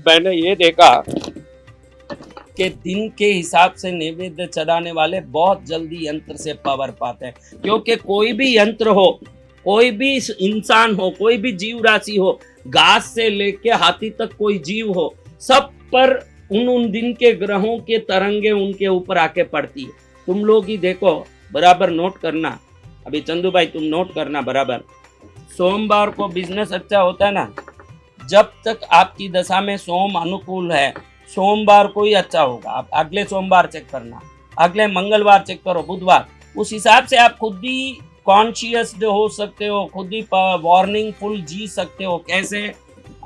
मैंने ये देखा कि दिन के हिसाब से नैवेद्य चढ़ाने वाले बहुत जल्दी यंत्र से पावर पाते हैं, क्योंकि कोई भी यंत्र हो, कोई भी इंसान हो, कोई भी जीव राशि हो, घास से लेके हाथी तक कोई जीव हो, सब पर उन दिन के ग्रहों के तरंगे उनके ऊपर आके पड़ती है। तुम लोग ही देखो, बराबर नोट करना, अभी चंदू भाई तुम नोट करना बराबर। सोमवार को बिजनेस अच्छा होता है ना, जब तक आपकी दशा में सोम अनुकूल है, सोमवार को ही अच्छा होगा। आप अगले सोमवार चेक करना, अगले मंगलवार चेक करो, बुधवार, उस हिसाब से आप खुद ही कॉन्शियस हो सकते हो, खुद ही वार्निंग फुल जी सकते हो। कैसे?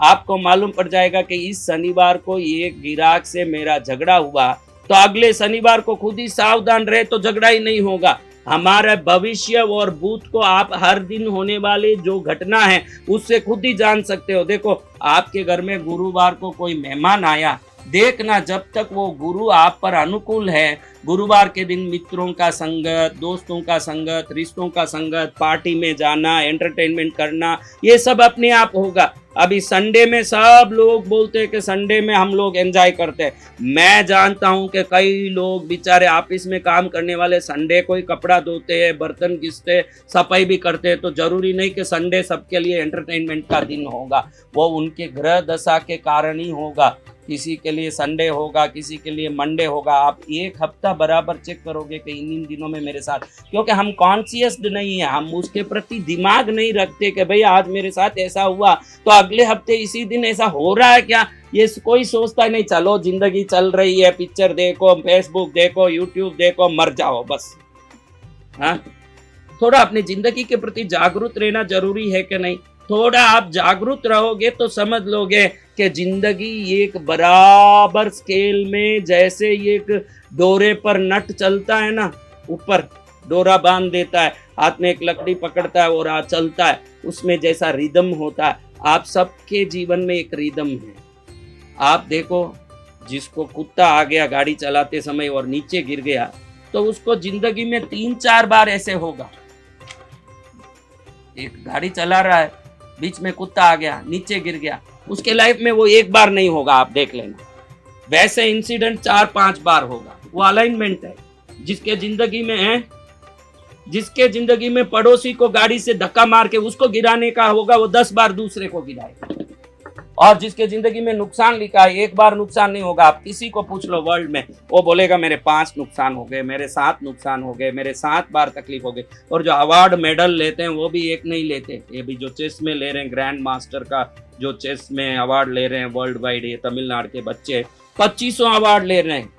आपको मालूम पड़ जाएगा कि इस शनिवार को ये गिराक से मेरा झगड़ा हुआ, तो अगले शनिवार को खुद ही सावधान रहे तो झगड़ा ही नहीं होगा। हमारे भविष्य और भूत को आप हर दिन होने वाले जो घटना है उससे खुद ही जान सकते हो। देखो, आपके घर में गुरुवार को कोई मेहमान आया, देखना जब तक वो गुरु आप पर अनुकूल है, गुरुवार के दिन मित्रों का संगत, दोस्तों का संगत, रिश्तों का संगत, पार्टी में जाना, एंटरटेनमेंट करना, ये सब अपने आप होगा। अभी संडे में सब लोग बोलते हैं कि संडे में हम लोग एंजॉय करते हैं। मैं जानता हूं कि कई लोग बेचारे ऑफिस में काम करने वाले संडे को ही कपड़ा धोते हैं, बर्तन घिसते, सफाई भी करते हैं। तो जरूरी नहीं कि संडे सबके लिए एंटरटेनमेंट का दिन होगा, वो उनके ग्रह दशा के कारण ही होगा। किसी के लिए संडे होगा, किसी के लिए मंडे होगा। आप एक हफ्ता बराबर चेक करोगे कि इन दिनों में मेरे साथ, क्योंकि हम कॉन्शियस्ड नहीं है, हम उसके प्रति दिमाग नहीं रखते कि भाई आज मेरे साथ ऐसा हुआ तो अगले हफ्ते इसी दिन ऐसा हो रहा है क्या, ये कोई सोचता नहीं। चलो जिंदगी चल रही है, पिक्चर देखो, फेसबुक देखो, यूट्यूब देखो, मर जाओ बस। हाँ, थोड़ा अपनी जिंदगी के प्रति जागरूक रहना जरूरी है कि नहीं? थोड़ा आप जागरूक रहोगे तो समझ लोगे कि जिंदगी एक बराबर स्केल में, जैसे एक डोरे पर नट चलता है ना, ऊपर डोरा बांध देता है, हाथ में एक लकड़ी पकड़ता है और चलता है, उसमें जैसा रिदम होता है, आप सबके जीवन में एक रिदम है। आप देखो, जिसको कुत्ता आ गया गाड़ी चलाते समय और नीचे गिर गया, तो उसको जिंदगी में 3-4 बार ऐसे होगा। एक गाड़ी चला रहा है, बीच में कुत्ता आ गया, नीचे गिर गया, उसके लाइफ में वो एक बार नहीं होगा, आप देख लेना। वैसे इंसिडेंट 4-5 बार होगा। वो अलाइनमेंट है। जिसके जिंदगी में है, जिसके जिंदगी में पड़ोसी को गाड़ी से धक्का मार के उसको गिराने का होगा, वो 10 बार दूसरे को गिराएगा। और जिसके जिंदगी में नुकसान लिखा है, एक बार नुकसान नहीं होगा। आप किसी को पूछ लो वर्ल्ड में, वो बोलेगा मेरे 5 नुकसान हो गए, मेरे 7 नुकसान हो गए, मेरे 7 बार तकलीफ हो गई। और जो अवार्ड मेडल लेते हैं वो भी एक नहीं लेते। ये भी जो चेस में ले रहे हैं, ग्रैंड मास्टर का जो चेस में अवार्ड ले रहे हैं वर्ल्ड वाइड, ये तमिलनाडु के बच्चे 2500 अवार्ड ले रहे हैं।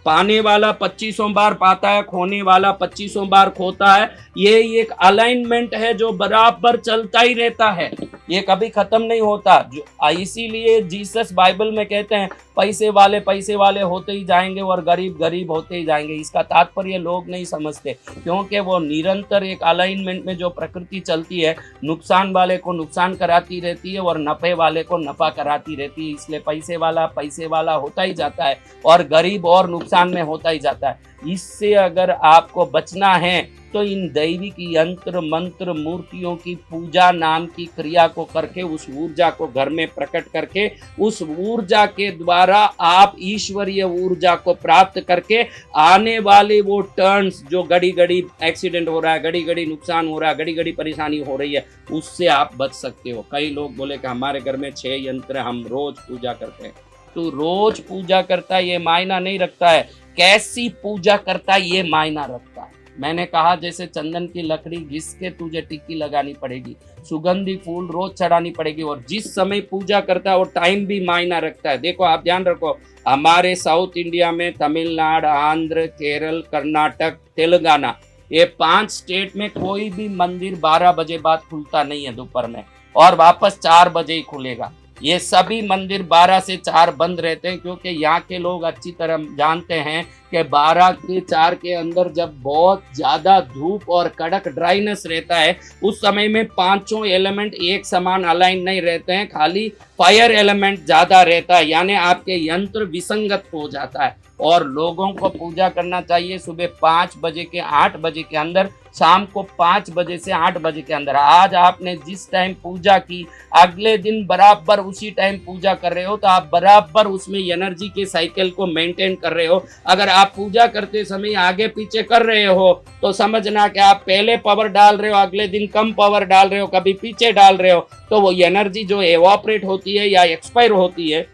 पाने वाला 2500 बार पाता है, खोने वाला 2500 बार खोता है। ये एक अलाइनमेंट है जो बराबर चलता ही रहता है, ये कभी खत्म नहीं होता। जो इसीलिए जीसस बाइबल में कहते हैं पैसे वाले होते ही जाएंगे और गरीब गरीब होते ही जाएंगे। इसका तात्पर्य लोग नहीं समझते, क्योंकि वो निरंतर एक अलाइनमेंट में जो प्रकृति चलती है, नुकसान वाले को नुकसान कराती रहती है और नफे वाले को नफा कराती रहती है। इसलिए पैसे वाला होता ही जाता है और गरीब और नुकसान में होता ही जाता है। इससे अगर आपको बचना है तो इन दैविक यंत्र मंत्र मूर्तियों की पूजा नाम की क्रिया को करके, उस ऊर्जा को घर में प्रकट करके, उस ऊर्जा के द्वारा आप ईश्वरीय ऊर्जा को प्राप्त करके आने वाले वो टर्न्स, जो घड़ी घड़ी एक्सीडेंट हो रहा है, घड़ी घड़ी नुकसान हो रहा है, घड़ी घड़ी परेशानी हो रही है, उससे आप बच सकते हो। कई लोग बोले कि हमारे घर में 6 यंत्र हम रोज पूजा करते हैं। तो रोज पूजा करता है ये मायना नहीं रखता है, कैसी पूजा करता है ये मायना रखता है। मैंने कहा जैसे चंदन की लकड़ी घिस के तुझे टिक्की लगानी पड़ेगी, सुगंधी फूल रोज चढ़ानी पड़ेगी, और जिस समय पूजा करता है वो टाइम भी मायना रखता है। देखो, आप ध्यान रखो, हमारे साउथ इंडिया में तमिलनाडु, आंध्र, केरल, कर्नाटक, तेलंगाना, ये 5 स्टेट में कोई भी मंदिर 12 बजे बाद खुलता नहीं है दोपहर में, और वापस 4 बजे ही खुलेगा। ये सभी मंदिर 12 से 4 बंद रहते हैं, क्योंकि यहाँ के लोग अच्छी तरह जानते हैं के 12 के 4 के अंदर जब बहुत ज़्यादा धूप और कड़क ड्राइनेस रहता है, उस समय में पांचों एलिमेंट एक समान अलाइन नहीं रहते हैं, खाली फायर एलिमेंट ज़्यादा रहता है, यानी आपके यंत्र विसंगत हो जाता है। और लोगों को पूजा करना चाहिए सुबह 5 बजे के 8 बजे के अंदर, शाम को 5 बजे से 8 बजे के अंदर। आज आपने जिस टाइम पूजा की, अगले दिन बराबर उसी टाइम पूजा कर रहे हो, तो आप बराबर उसमें एनर्जी के साइकिल को मेंटेन कर रहे हो। अगर आप पूजा करते समय आगे पीछे कर रहे हो तो समझना कि आप पहले पावर डाल रहे हो, अगले दिन कम पावर डाल रहे हो, कभी पीछे डाल रहे हो, तो वो एनर्जी जो एवापरेट होती है या एक्सपायर होती है,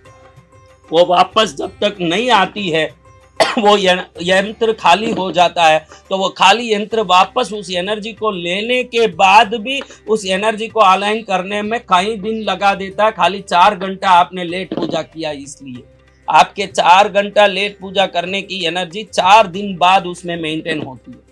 वो वापस जब तक नहीं आती है वो यंत्र खाली हो जाता है। तो वो खाली यंत्र वापस उस एनर्जी को लेने के बाद भी उस एनर्जी को अलाइन करने में कई दिन लगा देता है। खाली 4 घंटा आपने लेट पूजा किया, इसलिए आपके 4 घंटा लेट पूजा करने की एनर्जी 4 दिन बाद उसमें मेंटेन होती है।